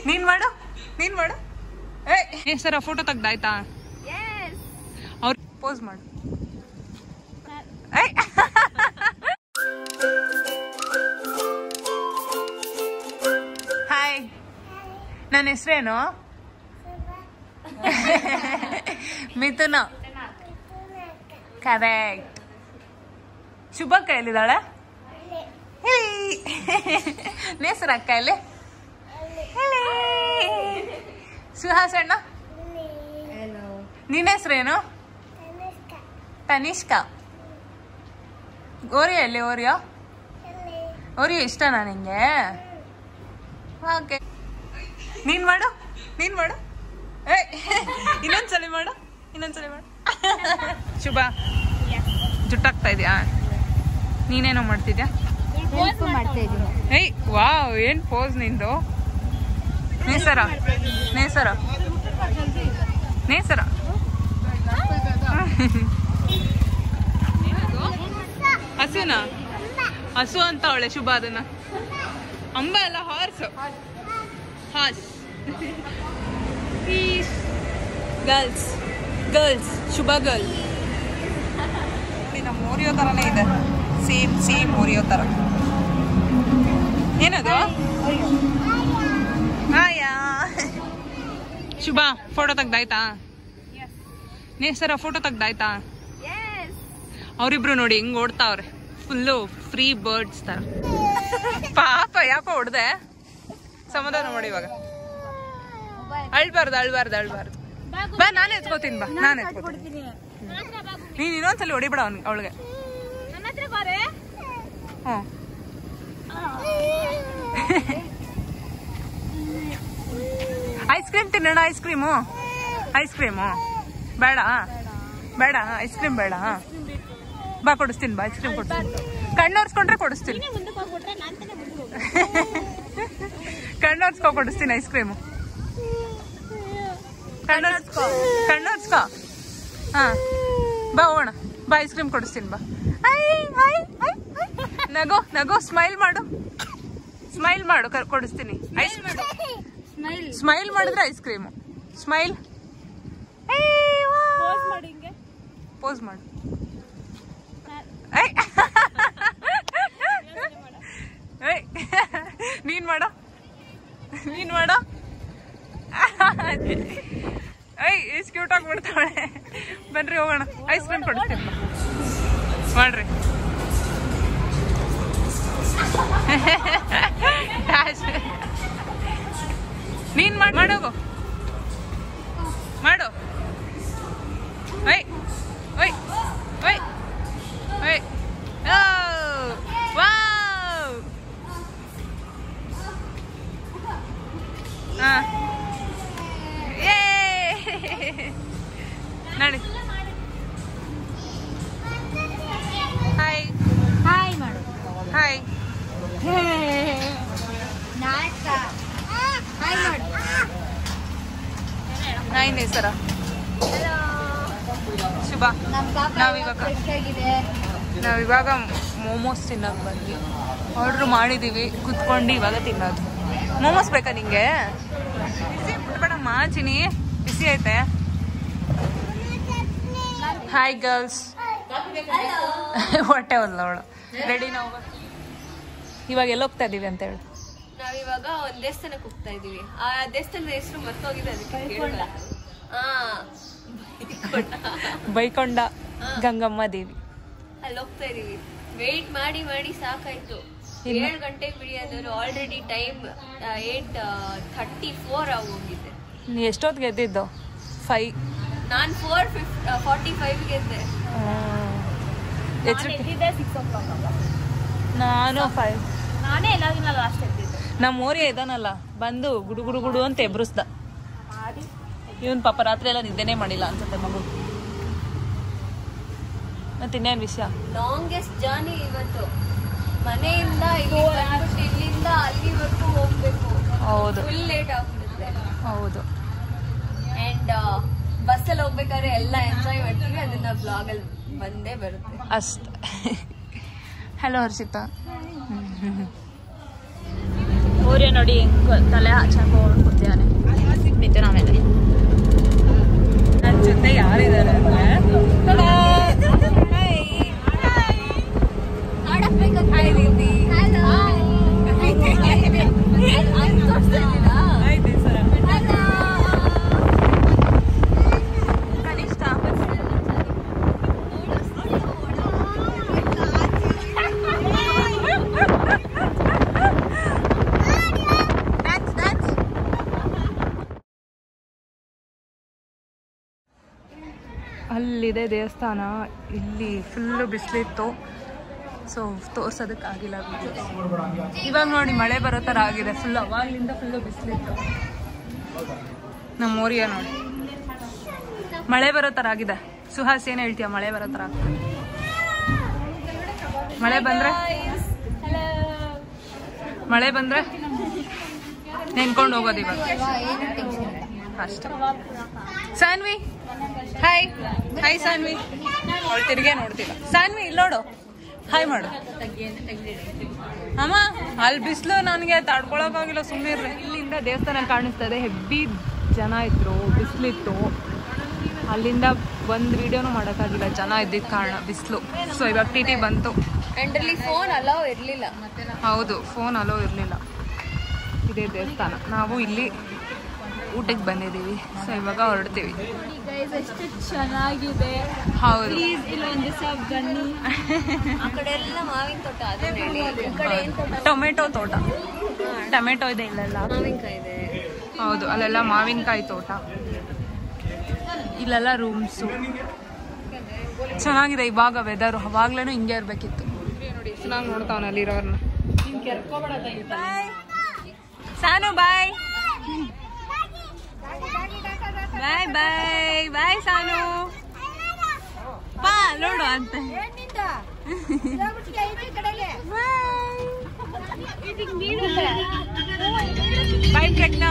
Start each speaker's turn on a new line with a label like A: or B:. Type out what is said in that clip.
A: ನೀನ್ ಮಾಡು ಸರ ಫೋಟೋ ತೆಗ್ದಾಯ್ತಾ ಅವ್ರ ಪೋಸ್ ಮಾಡು ಹಾಯ್ ನನ್ನ ಹೆಸರೇನು ಮಿಥುನ ಕರೆಕ್ಟ್ ಶುಭ ಕೈಲಿದ್ದಾಳೆ ನೇಸರ ಅಕ್ಕ ಇಲ್ಲಿ ಸುಹಾಸಣ್ಣ ನಿನ್ನ ಹೆಸರೇನು ತನಿಷ್ಕಾ ಓರಿಯೋ ಎಲ್ಲಿ ಓರಿಯೋ ಇಷ್ಟನಾ ನಿಂಗೆ ಓಕೆ ನೀನ್ ಮಾಡು ಇನ್ನೊಂದ್ಸಲಿ ಮಾಡು ಶುಭ ಜುಟ್ಟಾಗ್ತಾ ಇದೆಯಾ ನೀನೇನೋ ಮಾಡ್ತಿದ್ಯಾ ಏಯ್ ವಾವ್ ಏನ್ ಪೋಸ್ ನಿಂದು ನೇಸರ ಹಸುನಾ ಹಸು ಅಂತ ಅವಳೆ ಶುಭ ಅದನ್ನ ಅಂಬ ಅಲ್ಲ ಹಾರ್ಸ್ ಗರ್ಲ್ಸ್ ಶುಭ ಗರ್ಲ್ ನಮ್ಮ ಓರಿಯೋ ತರನೇ ಇದೆ ಸೇಮ್ ಓರಿಯೋ ತರ ಏನದು ಶುಭ ಫೋಟೋ ತೆಗ್ದಾಯ್ತಾ ನೇಸರ ಫೋಟೋ ತೆಗ್ದಾಯ್ತಾ ಅವರಿಬ್ರು ನೋಡಿ ಹಿಂಗ್ ಓಡ್ತಾವ್ರೆ ಫುಲ್ಲು ಫ್ರೀ ಬರ್ಡ್ಸ್ ತರ ಪಾಪ ಯಾಕೋ ಹೊಡ್ದೆ ಸಮಾಧಾನ ಮಾಡಿ ಇವಾಗ ಅಳ್ಬಾರ್ದು ಬಾ ನಾನು ಎತ್ಕೋತೀನಿ ನೀನ್ ಇನ್ನೊಂದ್ಸಲಿ ಹೊಡಿಬೇಡ ಅವಳಿಗೆ ಐಸ್ ಕ್ರೀಮ್ ತಿನ್ನೋಣ ಐಸ್ ಕ್ರೀಮು ಬೇಡ ಐಸ್ ಕ್ರೀಮ್ ಬೇಡ ಬಾ ಕೊಡಿಸ್ತೀನಿ ಬಾ ಐಸ್ ಕ್ರೀಮ್ ಕೊಡ್ತೀನಿ ಕಣ್ಣೋರ್ಸ್ಕೊಂಡ್ರೆ ಕೊಡಿಸ್ತೀನಿ ಕೊಡಿಸ್ತೀನಿ ಐಸ್ ಕ್ರೀಮು ಕಣ್ಣೋರ್ಸ್ಕೋ ಹಾ ಬಾ ಹೋಗೋಣ ಬಾ ಐಸ್ ಕ್ರೀಮ್ ಕೊಡಿಸ್ತೀನಿ ಬಾ ನಗೋ ಸ್ಮೈಲ್ ಮಾಡು ಕೊಡಿಸ್ತೀನಿ ಸ್ಮೈಲ್ ಮಾಡಿದ್ರೆ ಐಸ್ ಕ್ರೀಮು ಸ್ಮೈಲ್ ಪೋಸ್ ಮಾಡು ನೀನ್ ಮಾಡು ಎಷ್ಟು ಕ್ಯೂಟ್ ಆಗಿ ಬಿಡ್ತಾಳೆ ಬನ್ರಿ ಹೋಗೋಣ ಐಸ್ ಕ್ರೀಮ್ ಕೊಡಿಸ್ತೀನಿ ಮಾಡ್ರಿ ನೀನ್ ಮಾಡೋಗು ಮಾಡು ನಡಿ ಹಾಯ್ ಮಾಡು ಹಾಯ್ ನಾಯಿನ ಹೆಸರ ಶುಭ ನಾವಿವಾಗ ಮೋಮೋಸ್ ತಿನ್ನೋಕೆ ಬಂದ್ವಿ ಆರ್ಡ್ರ್ ಮಾಡಿದ್ದೀವಿ ಕುತ್ಕೊಂಡು ಇವಾಗ ತಿನ್ನೋದು ಮೋಮೋಸ್ ಬೇಕಾ ನಿಂಗೆ ಬಿಸಿ ಬಿಟ್ಬೇಡಮ್ಮ ಚಿನಿ ಬಿಸಿ ಐತೆ ಹಾಯ್ ಗರ್ಲ್ಸ್ ಹೊಟ್ಟೆ ಹೋದ್ಲ ಅವಳು ರೆಡಿ ನಾವು ಇವಾಗ ಎಲ್ಲ ಹೋಗ್ತಾ ಇದೀವಿ ಅಂತ ಹೇಳಿ
B: ನಾವಿವಾಗ ಒಂದ್ ದೇವಸ್ಥಾನಕ್ಕೆ ಹೋಗ್ತಾ ಇದೀವಿ ಆ ದೇವಸ್ಥಾನದ ಹೆಸರು ಮರ್ತೋಗಿದೆ ಅದಕ್ಕೆ
A: ಬೈಕೊಂಡ ಗಂಗಮ್ಮ ದೇವಿ
B: ಅಲ್ಲಿ ಹೋಗ್ತಾ ಇದೀವಿ ವೇಟ್ ಮಾಡಿ ಸಾಕಾಯ್ತು 7 ಗಂಟೆಗೆ ಬಿಡಿಯೋದು ಆಲ್ರೆಡಿ ಟೈಮ್ 8:34 ಆಗೋಗಿದೆ
A: ನೀ ಎಷ್ಟೊತ್ತಿಗೆ ಎದ್ದಿದ್ದು 5
B: ನಾನು 4:45 ಗೆದ್ದೆ
A: ನಾನು 5
B: ನಾನೇ ಎಲ್ಲಾದ್ರೂ ಲಾಸ್ಟ್ ಎದ್ದಿದ್ದೆ
A: ನಮ್ಮ ಓರಿಯ ಇದಾನಲ್ಲ ಬಂದು ಗುಡು ಅಂತ ಎಬ್ರಿಸ್ದ ಇವನ್ ಪಾಪ ರಾತ್ರಿ ಎಲ್ಲ ನಿದ್ದೆನೇ ಮಾಡಿಲ್ಲ ಅನ್ಸುತ್ತೆ ಮಗು ಮತ್ತೆ ಇನ್ನೇನ್ ವಿಷಯ
B: ಲಾಂಗೆಸ್ಟ್ ಜರ್ನಿ ಇವತ್ತು ಮನೆಯಿಂದ ಇಲ್ಲಿಂದ ಅಲ್ಲಿವರೆಗೂ ಹೋಗ್ಬೇಕು
A: ಹೌದು
B: ಫುಲ್ ಲೇಟ್ ಆಗ್ಬಿಡುತ್ತೆ
A: ಹೌದು
B: ಅಂಡ್ ಬಸ್ಸಲ್ಲಿ ಹೋಗ್ಬೇಕಾದ್ರೆ ಎಲ್ಲ ಎಂಜಾಯ್ ಮಾಡ್ತೀವಿ ಅದನ್ನ ಬ್ಲಾಗ್ ಅಲ್ಲಿ ಬಂದೇ ಬರುತ್ತೆ
A: ಅಷ್ಟೇ ಹಲೋ ಹರ್ಷಿತಾ
B: ಓರಿಯ ನೋಡಿ ತಲೆ ಹಾಕೊಂಡು ಕೂತಿದ್ದಾನೆ ನಿಂತು ಆಮೇಲೆ
A: ನನ್ನ ಜೊತೆ ಯಾರಿದ್ದಾರೆ ಅಲ್ಲಿದೆ ದೇವಸ್ಥಾನ. ಇಲ್ಲಿ ಫುಲ್ಲು ಬಿಸಿಲಿತ್ತು, ಸೊ ತೋರ್ಸೋದಕ್ಕಾಗಿಲ್ಲ ವಿಡಿಯೋಸ್. ಇವಾಗ ನೋಡಿ ಮಳೆ ಬರೋ ಥರ ಆಗಿದೆ. ಫುಲ್ ಅವಾಗಲಿಂದ ಫುಲ್ಲು ಬಿಸಿಲಿತ್ತು. ನಮ್ಮ ಮೋರಿಯ ನೋಡಿ ಮಳೆ ಬರೋ ಥರ ಆಗಿದೆ. ಸುಹಾಸ್ ಏನು ಹೇಳ್ತೀಯ? ಮಳೆ ಬರೋ ಥರ ಆಗ್ತದೆ. ಮಳೆ ಬಂದರೆ ನೆನ್ಕೊಂಡು ಹೋಗೋದು ಇವಾಗ ಅಷ್ಟೇ. ಸಾನ್ವಿ ಹಾಯ್. ಹಾಯ್ ಸಾನ್ವಿ. ಅವಳು ತಿರುಗೇ ನೋಡ್ತಿಲ್ಲ. ಸಾನ್ವಿ ಇಲ್ಲಿ ನೋಡು, ಹಾಯ್ ಮಾಡು. ಅಮ್ಮ ಅಲ್ಲಿ ಬಿಸಿಲು ನನಗೆ ತಡ್ಕೊಳಕ್ಕಾಗಿಲ್ಲ, ಸುಮ್ಮನೆ ಇರ್ರಿ. ಇಲ್ಲಿಂದ ದೇವಸ್ಥಾನ ಕಾಣಿಸ್ತದೆ. ಹೆವಿ ಜನ ಇದ್ರು, ಬಿಸಿಲಿತ್ತು. ಅಲ್ಲಿಂದ ಒಂದು ವಿಡಿಯೋನು ಮಾಡೋಕ್ಕಾಗಿಲ್ಲ, ಜನ ಇದ್ದಿದ್ದ ಕಾರಣ, ಬಿಸಿಲು. ಸೊ ಇವಾಗ ಟಿ ಬಂತು.
B: ಫೋನ್ ಅಲೋ ಇರಲಿಲ್ಲ.
A: ಹೌದು, ಫೋನ್ ಅಲೋ ಇರಲಿಲ್ಲ. ಇದೇ ದೇವಸ್ಥಾನ. ನಾವು ಇಲ್ಲಿ ಊಟಕ್ಕೆ ಬಂದಿದ್ದೀವಿ. ಸೊ ಇವಾಗ ಹೊರಡ್ತೀವಿ.
B: ಎಷ್ಟು ಚೆನ್ನಾಗಿದೆ.
A: ಹೌದು,
B: ಇಲ್ಲೊಂದು ದಿವಸ ಬನ್ನಿ. ಆ ಕಡೆ ಎಲ್ಲ ಮಾವಿನ ತೋಟ,
A: ಟೊಮೆಟೊ ತೋಟ. ಟೊಮೆಟೊ ಇದೆ ಇಲ್ಲೆಲ್ಲ,
B: ಮಾವಿನಕಾಯಿ ಇದೆ.
A: ಹೌದು, ಅಲ್ಲೆಲ್ಲ ಮಾವಿನಕಾಯಿ ತೋಟ. ಇಲ್ಲೆಲ್ಲ ರೂಮ್ಸು ಚೆನ್ನಾಗಿದೆ. ಇವಾಗ ವೆದರು ಅವಾಗ್ಲೇನು ಹಿಂಗೆ ಇರ್ಬೇಕಿತ್ತು. ನೋಡಿ ಚೆನ್ನಾಗಿ ನೋಡ್ತಾವನ ಅಲ್ಲಿರೋರ್ನ. ಸಾನು ಬಾಯ್ ಬಾಯ್ ಬಾಯ್ ಬಾಯ್ ಸಾನು ಬಾ ನೋಡು ಅಂತ. ಬಾಯ್ ಪ್ರಜ್ಞಾ.